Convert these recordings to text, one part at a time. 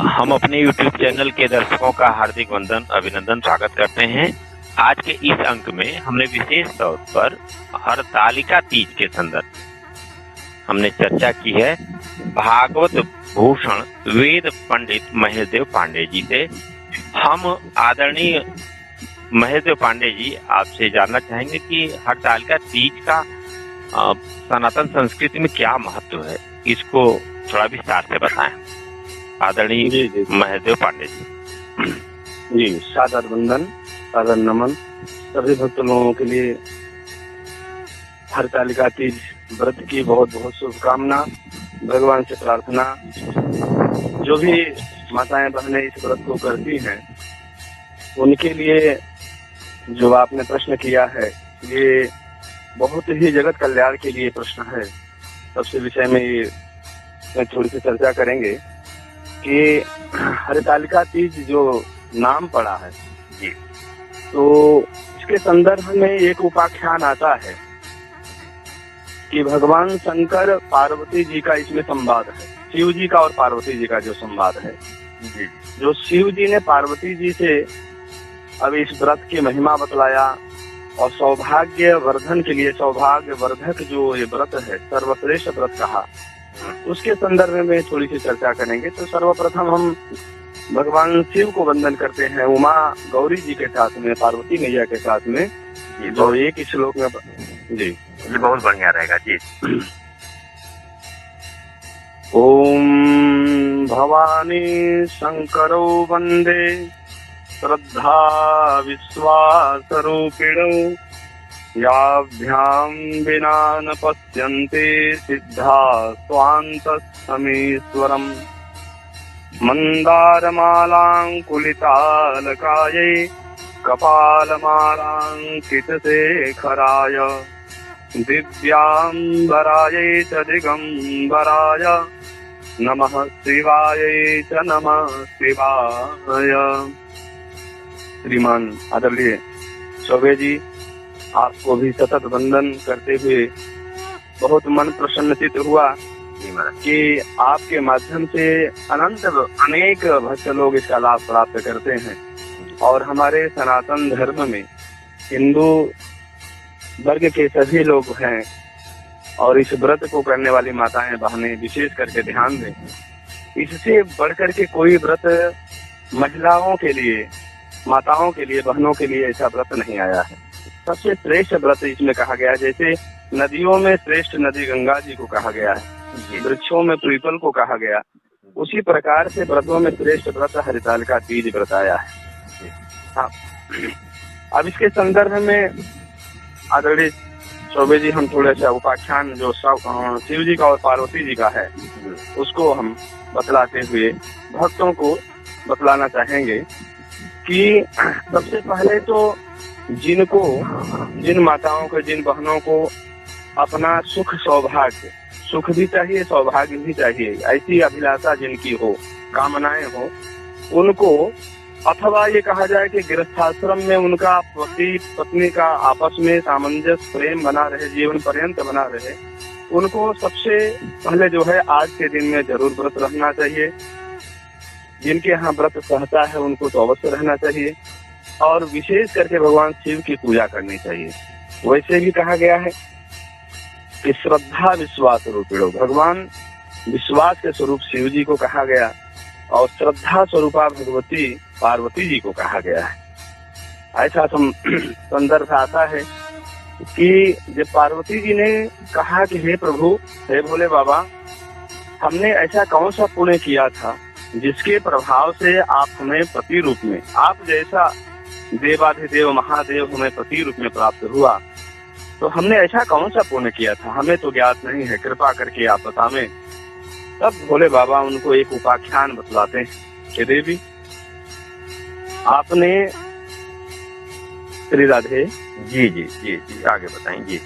हम अपने YouTube channel के दर्शकों का हार्दिक वंदन अभिनंदन स्वागत करते हैं। आज के इस अंक में हमने विशेष तौर पर हरतालिका तीज के संदर्भ हमने चर्चा की है भागवत भूषण वेद पंडित महेशदेव पांडे जी से। हम आदरणीय महेशदेव पांडे जी आपसे जानना चाहेंगे कि हरतालिका तीज का सनातन संस्कृति में क्या महत्व है, इसको थोड़ा विस्तार से बताएं आदरणीय महेशदेव पांडे जी। जी, सादर वंदन, सादर नमन सभी भक्त लोगों के लिए हरतालिका तीज व्रत की बहुत बहुत शुभकामना। भगवान से प्रार्थना, जो भी माताएं बहनें इस व्रत को करती हैं उनके लिए जो आपने प्रश्न किया है ये बहुत ही जगत कल्याण के लिए प्रश्न है। सबसे विषय में थोड़ी सी चर्चा करेंगे कि हरतालिका तीज जो नाम पड़ा है जी, तो इसके संदर्भ में एक उपाख्यान आता है कि भगवान शंकर पार्वती जी का इसमें संवाद है, शिव जी का और पार्वती जी का जो संवाद है जी, जो शिव जी ने पार्वती जी से अब इस व्रत की महिमा बतलाया और सौभाग्य वर्धन के लिए सौभाग्य वर्धक जो ये व्रत है सर्वश्रेष्ठ व्रत कहा, उसके संदर्भ में थोड़ी सी चर्चा करेंगे। तो सर्वप्रथम हम भगवान शिव को वंदन करते हैं उमा गौरी जी के साथ में, पार्वती मैया के साथ में, जो एक ही श्लोक में जी ये बहुत बढ़िया रहेगा जी। ओम भवानी शंकरो वंदे श्रद्धा विश्वास रूपिणो याभ्याम विना न पश्यन्ते सिद्धा स्वान्तसमीश्वरम् मन्दारमालाङ्कुलितालकायै कपालमालाङ्कितशेखराय दिव्याम्बरायै च दिगम्बराय नमः शिवायै च नमः शिवाय। श्रीमान आदरणीय चौबे जी, आपको भी सतत वंदन करते हुए बहुत मन प्रसन्नचित हुआ कि आपके माध्यम से अनेक भक्त लोग इसका लाभ प्राप्त करते हैं और हमारे सनातन धर्म में हिंदू वर्ग के सभी लोग हैं और इस व्रत को करने वाली माताएं बहनें विशेष करके ध्यान दें। इससे बढ़कर के कोई व्रत महिलाओं के लिए, माताओं के लिए, बहनों के लिए ऐसा व्रत नहीं आया है। सबसे श्रेष्ठ व्रत इसमें कहा गया, जैसे नदियों में श्रेष्ठ नदी गंगा जी को कहा गया है, वृक्षों में पीपल को कहा गया, उसी प्रकार से व्रतों में श्रेष्ठ व्रत हरतालिका तीज व्रत आया है। हाँ, अब इसके संदर्भ में आदरणीय चौबे जी हम थोड़ा सा उपाख्यान जो शिव जी का और पार्वती जी का है उसको हम बतलाते हुए भक्तों को बतलाना चाहेंगे कि सबसे पहले तो जिन माताओं को, जिन बहनों को अपना सुख सौभाग्य, सुख भी चाहिए सौभाग्य भी चाहिए, ऐसी अभिलाषा जिनकी हो, कामनाएं हो, उनको, अथवा ये कहा जाए कि गृहस्थाश्रम में उनका पति पत्नी का आपस में सामंजस्य प्रेम बना रहे, जीवन पर्यंत बना रहे, उनको सबसे पहले जो है आज के दिन में जरूर व्रत रहना चाहिए। जिनके यहाँ व्रत सहता है उनको तो अवश्य रहना चाहिए और विशेष करके भगवान शिव की पूजा करनी चाहिए। वैसे भी कहा गया है कि श्रद्धा विश्वास रूपिणो, भगवान विश्वास के स्वरूप शिव जी को कहा गया और श्रद्धा स्वरूपा भगवती पार्वती जी को कहा गया है। ऐसा संदर्भ आता है कि जब पार्वती जी ने कहा कि हे प्रभु, हे भोले बाबा, हमने ऐसा कौन सा पुण्य किया था जिसके प्रभाव से आप हमें पति रूप में, आप जैसा देवाधिदेव महादेव हमें पति रूप में प्राप्त हुआ, तो हमने ऐसा कौन सा पुण्य किया था, हमें तो ज्ञात नहीं है, कृपा करके आप बतावें। तब भोले बाबा उनको एक उपाख्यान बतलाते हैं कि देवी, आपने श्री राधे जी जी जी जी आगे बताएं जी।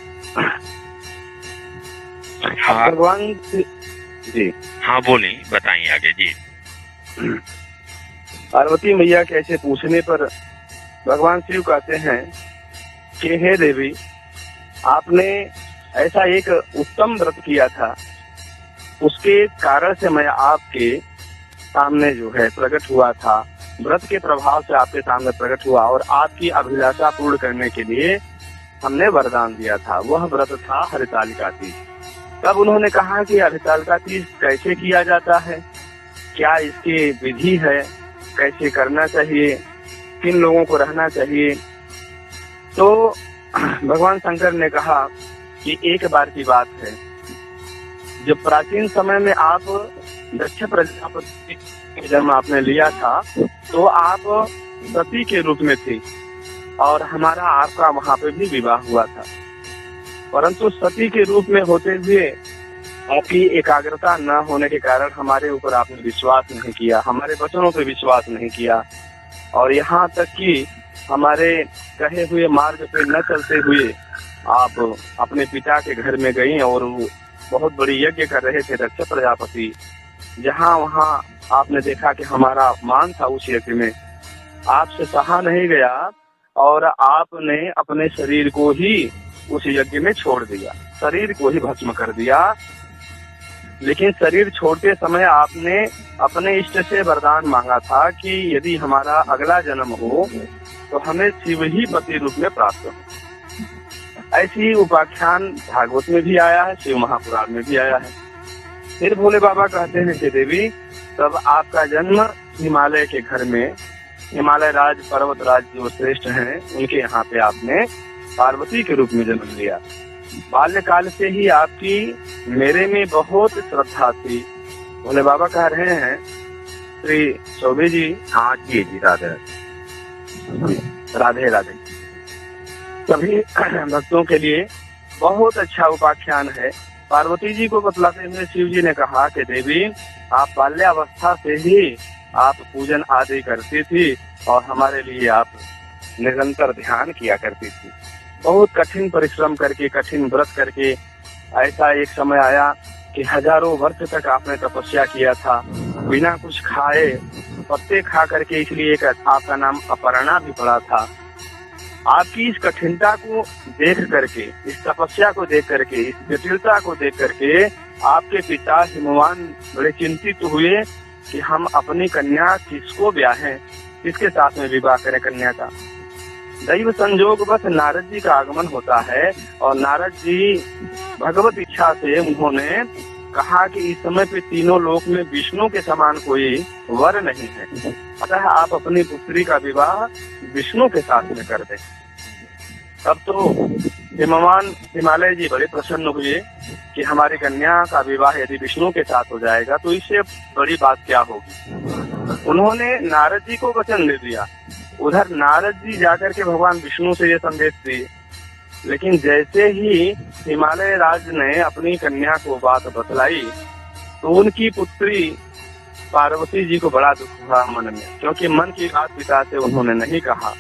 भगवान जी, हाँ बोलें, बताइए आगे जी। पार्वती मैया के ऐसे पूछने पर भगवान शिव कहते हैं कि हे देवी, आपने ऐसा एक उत्तम व्रत किया था, उसके कारण से मैं आपके सामने जो है प्रकट हुआ था, व्रत के प्रभाव से आपके सामने प्रकट हुआ और आपकी अभिलाषा पूर्ण करने के लिए हमने वरदान दिया था। वह व्रत था हरितालिका तीज। तब उन्होंने कहा कि हरितालिका तीज कैसे किया जाता है, क्या इसकी विधि है, कैसे करना चाहिए, किन लोगों को रहना चाहिए। तो भगवान शंकर ने कहा कि एक बार की बात है, जब प्राचीन समय में आप दक्ष प्रजापति के जन्म आपने लिया था तो आप सती के रूप में थे और हमारा आपका वहां पे भी विवाह हुआ था, परंतु सती के रूप में होते हुए आपकी एकाग्रता न होने के कारण हमारे ऊपर आपने विश्वास नहीं किया, हमारे वचनों पे विश्वास नहीं किया और यहाँ तक कि हमारे कहे हुए मार्ग पे न चलते हुए आप अपने पिता के घर में गई और वो बहुत बड़ी यज्ञ कर रहे थे दक्ष प्रजापति। जहाँ वहाँ आपने देखा कि हमारा अपमान था, उस यज्ञ में आपसे सहा नहीं गया और आपने अपने शरीर को ही उस यज्ञ में छोड़ दिया, शरीर को ही भस्म कर दिया। लेकिन शरीर छोड़ते समय आपने अपने इष्ट से वरदान मांगा था कि यदि हमारा अगला जन्म हो तो हमें शिव ही पति रूप में प्राप्त हो। ऐसी उपाख्यान भागवत में भी आया है, शिव महापुराण में भी आया है। फिर भोले बाबा कहते हैं कि देवी, तब आपका जन्म हिमालय के घर में, हिमालय राज पर्वत राज जो श्रेष्ठ हैं उनके यहाँ पे आपने पार्वती के रूप में जन्म लिया। बाल्यकाल से ही आपकी मेरे में बहुत श्रद्धा थी। भोले बाबा कह रहे हैं श्री चौबे जी, हाँ जी जी, राधे राधे राधे। सभी भक्तों के लिए बहुत अच्छा उपाख्यान है। पार्वती जी को बतलाते हुए शिव जी ने कहा कि देवी, आप बाल्यावस्था से ही आप पूजन आदि करती थी और हमारे लिए आप निरंतर ध्यान किया करती थी। बहुत कठिन परिश्रम करके, कठिन व्रत करके ऐसा एक समय आया कि हजारों वर्ष तक आपने तपस्या किया था बिना कुछ खाए, पत्ते खा करके, इसलिए एक आपका नाम अपर्णा भी पड़ा था। आपकी इस कठिनता को देख करके, इस तपस्या को देख करके, इस जटिलता को देख करके आपके पिता हिमवान बड़े चिंतित हुए कि हम अपनी कन्या किसको ब्याहें, किसके साथ में विवाह करें कन्या का। दैव संजोगवश नारद जी का आगमन होता है और नारद जी भगवत इच्छा से उन्होंने कहा कि इस समय पे तीनों लोक में विष्णु के समान कोई वर नहीं है, अतः आप अपनी पुत्री का विवाह विष्णु के साथ में कर दें। तब तो हिमवान हिमालय जी बड़े प्रसन्न हुए कि हमारी कन्या का विवाह यदि विष्णु के साथ हो जाएगा तो इससे बड़ी बात क्या होगी। उन्होंने नारद जी को वचन दे दिया। उधर नारद जी जाकर के भगवान विष्णु से ये संदेश दिए, लेकिन जैसे ही हिमालय राज ने अपनी कन्या को बात बतलाई तो उनकी पुत्री पार्वती जी को बड़ा दुख हुआ मन में, क्योंकि मन की बात पिता से उन्होंने नहीं कहा।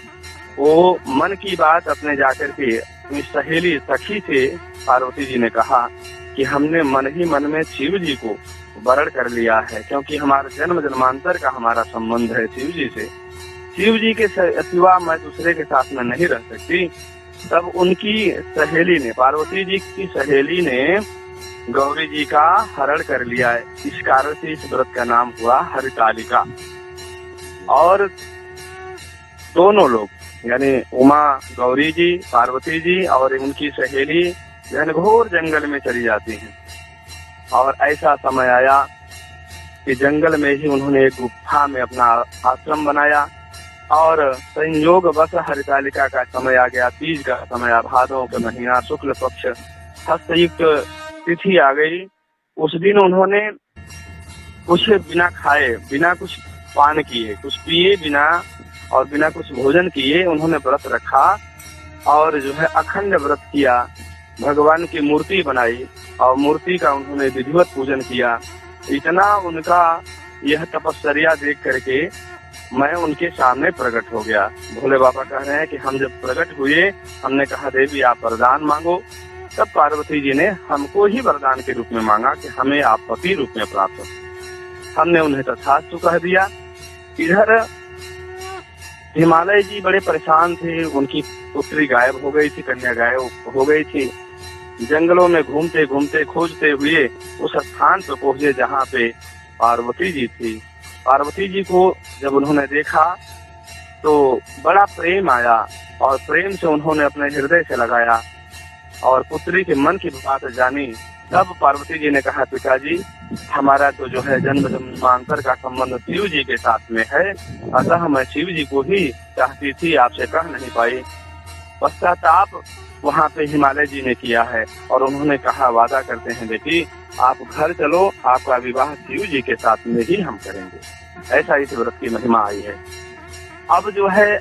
वो मन की बात अपने जाकर के अपनी सहेली सखी से पार्वती जी ने कहा कि हमने मन ही मन में शिव जी को वरण कर लिया है, क्योंकि हमारा जन्म जन्मांतर का हमारा संबंध है शिव जी से। शिव जी के सिवा मैं दूसरे के साथ में नहीं रह सकती। तब उनकी सहेली ने, पार्वती जी की सहेली ने गौरी जी का हरण कर लिया है। इस कारण से इस व्रत का नाम हुआ हरितालिका। और दोनों लोग यानी उमा गौरी जी, पार्वती जी और उनकी सहेली घनघोर जंगल में चली जाती हैं। और ऐसा समय आया कि जंगल में ही उन्होंने एक गुफा में अपना आश्रम बनाया और संयोग बस हरितालिका का समय आ गया, तीज का समय आ, भादों का महीना, शुक्ल पक्ष, हस्तयुक्त तिथि आ गई। उस दिन उन्होंने कुछ बिना खाए, बिना कुछ पान किए, कुछ पिए बिना और बिना कुछ भोजन किए उन्होंने व्रत रखा और जो है अखंड व्रत किया। भगवान की मूर्ति बनाई और मूर्ति का उन्होंने विधिवत पूजन किया। इतना उनका यह तपस्या देख करके मैं उनके सामने प्रकट हो गया। भोले बाबा कह रहे हैं कि हम जब प्रकट हुए, हमने कहा देवी आप वरदान मांगो। तब पार्वती जी ने हमको ही वरदान के रूप में मांगा कि हमें आप पति रूप में प्राप्त हो। हमने उन्हें तथास्तु कह दिया। इधर हिमालय जी बड़े परेशान थे, उनकी पुत्री गायब हो गई थी, कन्या गायब हो गई थी। जंगलों में घूमते घूमते खोजते हुए उस स्थान पर पहुंचे जहाँ पे पार्वती जी थी। पार्वती जी को जब उन्होंने देखा तो बड़ा प्रेम आया और प्रेम से उन्होंने अपने हृदय से लगाया और पुत्री के मन की बात जानी। तब पार्वती जी ने कहा, पिताजी हमारा तो जो है जन्म जन्मांतर का संबंध शिव जी के साथ में है, अतः मैं शिव जी को ही चाहती थी, आपसे कह नहीं पाई। पश्चाताप वहाँ पे हिमालय जी ने किया है और उन्होंने कहा, वादा करते हैं बेटी आप घर चलो, आपका विवाह शिव जी के साथ में ही हम करेंगे। ऐसा इस व्रत की महिमा आई है। अब जो है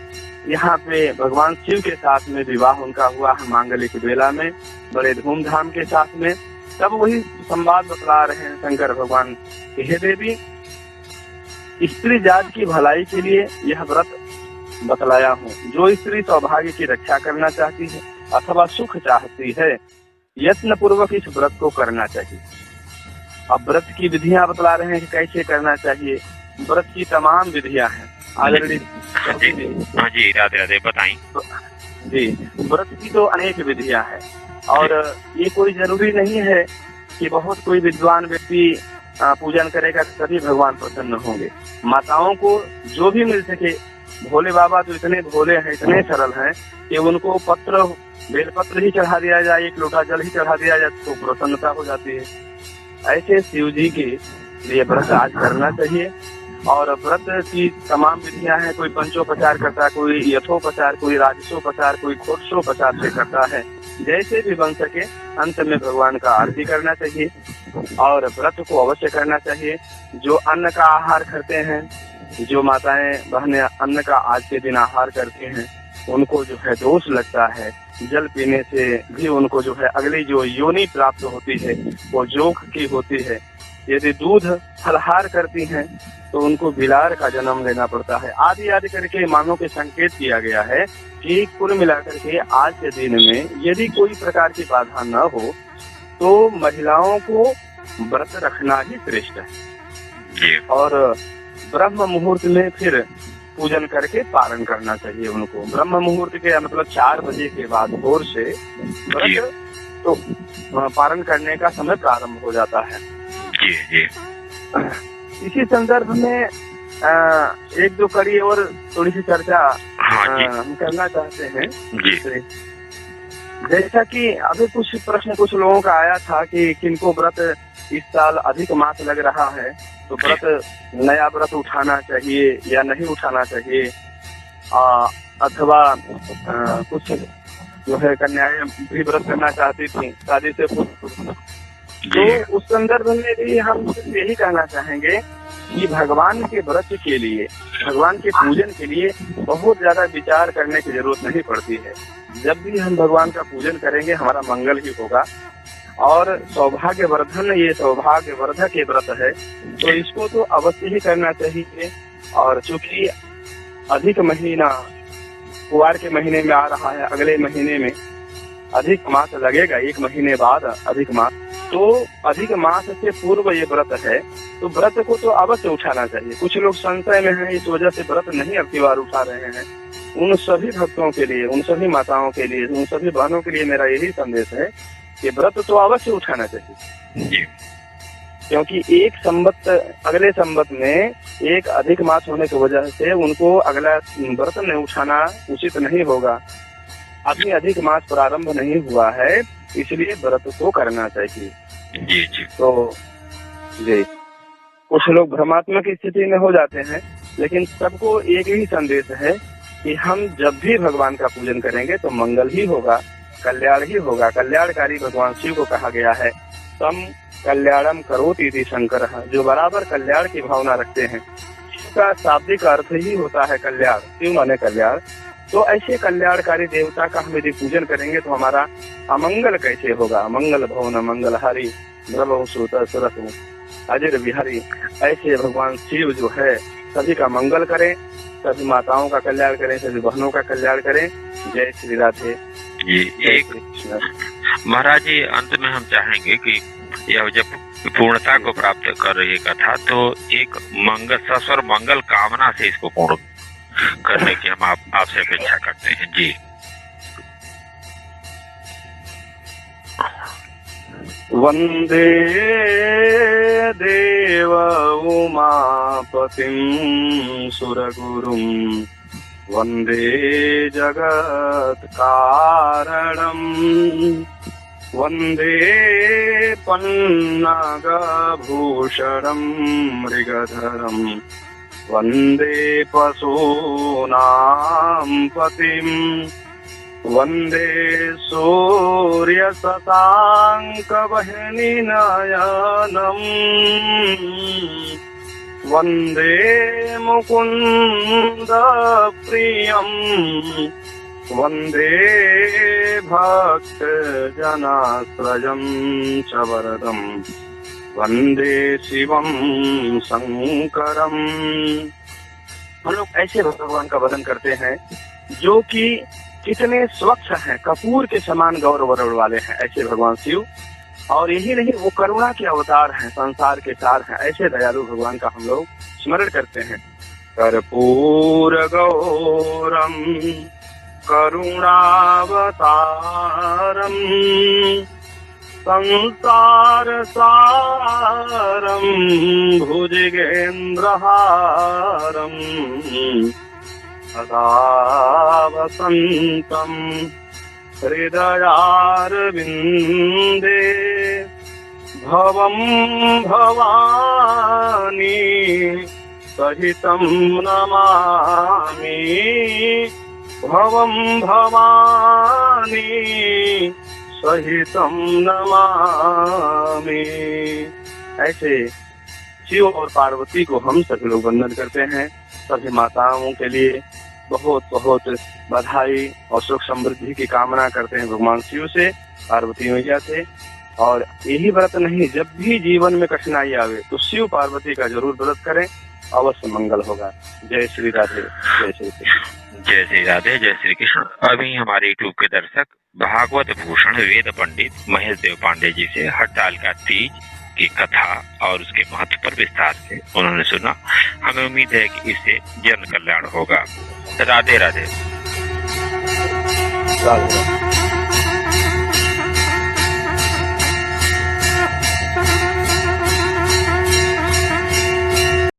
यहाँ पे भगवान शिव के साथ में विवाह उनका हुआ है मांगलिक बेला में, बड़े धूमधाम के साथ में। तब वही संवाद बतला रहे हैं शंकर भगवान कि हे देवी, स्त्री जात की भलाई के लिए यह व्रत बतलाया हूँ। जो स्त्री सौभाग्य की रक्षा करना चाहती है अथवा सुख चाहती है, यत्न पूर्वक इस व्रत को करना चाहिए। अब व्रत की विधियां बतला रहे हैं कि कैसे करना चाहिए। व्रत की तमाम विधियां हैं ऑलरेडी। जी राधे राधे, बताएं। जी, व्रत की तो अनेक विधियां हैं और ये कोई जरूरी नहीं है कि बहुत कोई विद्वान व्यक्ति पूजन करेगा तभी भगवान प्रसन्न होंगे। माताओं को जो भी मिल सके, भोले बाबा तो इतने भोले हैं, इतने सरल हैं कि उनको पत्र बेलपत्र ही चढ़ा दिया जाए, एक लोटा जल ही चढ़ा दिया जाए तो प्रसन्नता हो जाती है। ऐसे शिव जी के लिए व्रत आज करना चाहिए। और व्रत की तमाम विधियां हैं, कोई पंचोपचार करता है, कोई यथोपचार, कोई राजसोपचार, कोई घोषोपचार से करता है। जैसे भी बन सके अंत में भगवान का आरती करना चाहिए और व्रत को अवश्य करना चाहिए। जो अन्न का आहार करते हैं, जो माताएं बहनें अन्न का आज के दिन आहार करते हैं, उनको जो है दोष लगता है। जल पीने से भी उनको जो है अगली जो योनि प्राप्त होती है वो जोग की होती है। यदि दूध फलहार करती हैं तो उनको बिलार का जन्म लेना पड़ता है। आदि आदि करके मानव के संकेत किया गया है कि कुल मिलाकर के आज के दिन में यदि कोई प्रकार की बाधा न हो तो महिलाओं को व्रत रखना ही श्रेष्ठ है। और ब्रह्म मुहूर्त में फिर पूजन करके पारण करना चाहिए उनको। ब्रह्म मुहूर्त के मतलब 4 बजे के बाद भोर से व्रत तो पारण करने का समय प्रारंभ हो जाता है। इसी संदर्भ में एक दो कड़ी और थोड़ी सी चर्चा हम करना चाहते हैं। जैसा कि अभी कुछ प्रश्न कुछ लोगों का आया था कि किनको व्रत इस साल अधिक मास लग रहा है तो व्रत नया व्रत उठाना चाहिए या नहीं उठाना चाहिए, अथवा कुछ जो है कन्याएं भी व्रत करना चाहती थी शादी से पूर्व। तो उस संदर्भ में भी हम यही कहना चाहेंगे कि भगवान के व्रत के लिए, भगवान के पूजन के लिए बहुत ज्यादा विचार करने की जरूरत नहीं पड़ती है। जब भी हम भगवान का पूजन करेंगे हमारा मंगल ही होगा। और सौभाग्य वर्धन, ये सौभाग्य वर्धक के व्रत है तो इसको तो अवश्य ही करना चाहिए। और चूंकि अधिक महीना कुवार के महीने में आ रहा है, अगले महीने में अधिक मास लगेगा, 1 महीने बाद अधिक मास, तो अधिक मास से पूर्व ये व्रत है तो व्रत को तो अवश्य उठाना चाहिए। कुछ लोग संशय में हैं, इस वजह से व्रत नहीं अब की बार उठा रहे हैं। उन सभी भक्तों के लिए, उन सभी माताओं के लिए, उन सभी बहनों के लिए मेरा यही संदेश है कि व्रत तो अवश्य उठाना चाहिए। क्योंकि एक संवत, अगले संवत में एक अधिक मास होने की वजह से उनको अगला व्रत नहीं उठाना उचित नहीं होगा। अभी अधिक मास प्रारंभ नहीं हुआ है, इसलिए व्रत को करना चाहिए। तो जी, कुछ लोग भ्रमात्मक स्थिति में हो जाते हैं, लेकिन सबको एक ही संदेश है कि हम जब भी भगवान का पूजन करेंगे तो मंगल ही होगा, कल्याण ही होगा। कल्याणकारी भगवान शिव को कहा गया है, तम कल्याणम करोति इति शंकर, जो बराबर कल्याण की भावना रखते हैं। इसका शाब्दिक अर्थ ही होता है कल्याण, शिव माने कल्याण। तो ऐसे कल्याणकारी देवता का हम यदि पूजन करेंगे तो हमारा अमंगल कैसे होगा। मंगल भवन मंगल हरि ब्रह्म सुत सुरसु अजर बिहारी। ऐसे भगवान शिव जो है सभी का मंगल करें, सभी माताओं का कल्याण करें, सभी बहनों का कल्याण करें। जय श्री राधे। एक महाराज जी, अंत में हम चाहेंगे कि यह जब पूर्णता को प्राप्त कर रही कथा तो एक मंगल, सस्वर मंगल कामना से इसको पूर्ण करने की हम आपसे अपेक्षा करते हैं। जी वंदे देव उमापतिं सुरगुरुं वन्दे जगत्कारणम् वन्दे पन्नगभूषणं मृगधरं वन्दे पशूनां पतिम् वन्दे सूर्यशशाङ्कवह्निनयनम् वन्दे मुकुन्दप्रियम् वन्दे भक्तजनाश्रयं च वरदम् वन्दे शिवं शङ्करम्। हम लोग ऐसे भगवान का वदन करते हैं जो कि कितने स्वच्छ हैं, कपूर के समान गौरव वाले हैं ऐसे भगवान शिव। और यही नहीं, वो करुणा के अवतार हैं, संसार के सार हैं। ऐसे दयालु भगवान का हम लोग स्मरण करते हैं। कर्पूर गौरम करुणावतारम संसार सारम भुजगेन्द्रहारम सदा वसन्तं हृदयारविन्दे भवं भवानी सहितं नमामि भवं भवानी सहितं नमामि। ऐसे शिव और पार्वती को हम सभी लोग वंदन करते हैं। सभी माताओं के लिए बहुत बहुत बधाई और सुख समृद्धि की कामना करते हैं भगवान शिव से, पार्वती मैया से। और यही व्रत नहीं, जब भी जीवन में कठिनाई आवे तो शिव पार्वती का जरूर व्रत करें, अवश्य मंगल होगा। जय श्री राधे, जय श्री कृष्ण। जय श्री राधे, जय श्री कृष्ण। अभी हमारे यूट्यूब के दर्शक भागवत भूषण वेद पंडित महेश देव पांडे जी से हरतालिका तीज की कथा और उसके महत्व पर विस्तार से उन्होंने सुना। हमें उम्मीद है कि इससे जन कल्याण होगा। राधे राधे। राधे।